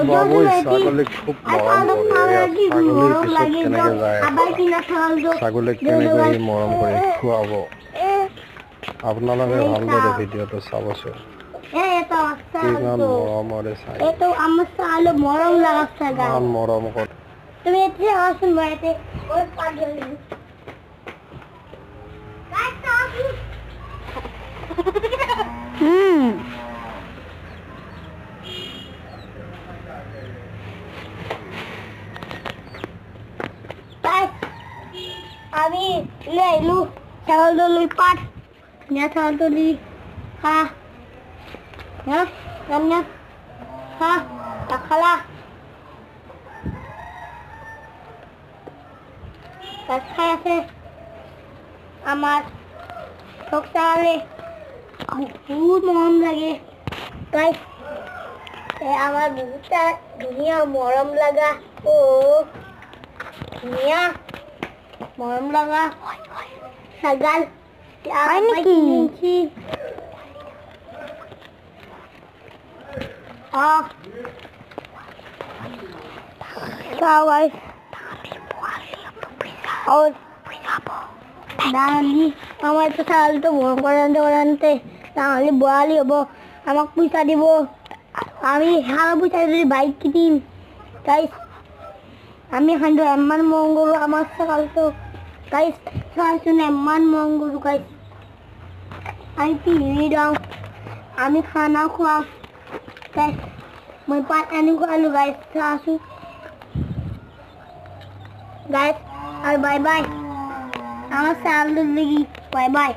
বাবুই ছাগলে খুব মৰম কৰে ছাগলীৰ পিছত কেনেকৈ যায় ছাগলীক কেনেকৈ সি মৰম কৰি খুৱাব আপোনালোকে ভালদৰে ভিডিঅ'টো চাবচোন কিমান মৰমৰে চাই এইটো আমাৰ ছাগলী মৰম লগা ছাগলী ইমান মৰম কৰে তুমি এতিয়া আছোন মই এতে ওই পাগল আমি লেলু ছাগল লই পাট nya ছাগল দি হা না না হা খালা খাই আছে আমার সকালে বহুত মরম লাগে তাই আমার বুকটা দুনিয়া মরম লাগা ও দুনিয়া মরম লাগা ছাগল আমি কিনছি guys और দাঁড়ালি আমার তো ছাগল তো বড় করাতে দাঁড়ালি বড়ালি হবো আমাকে পয়সা দিব আমি হারা পয়সা যদি বাইক কিনিম গাইস আমি হান্ডু এমন মঙ্গল আমার ছাগল তো গাইস শুনে এমন মঙ্গল গাইস আমি টিভি দাও আমি খানা খাওয়া গাইস মই পাট আনি খালো গাইস আসু গাইস আর বাই বাই আমার ছাগল দেখি বাই বাই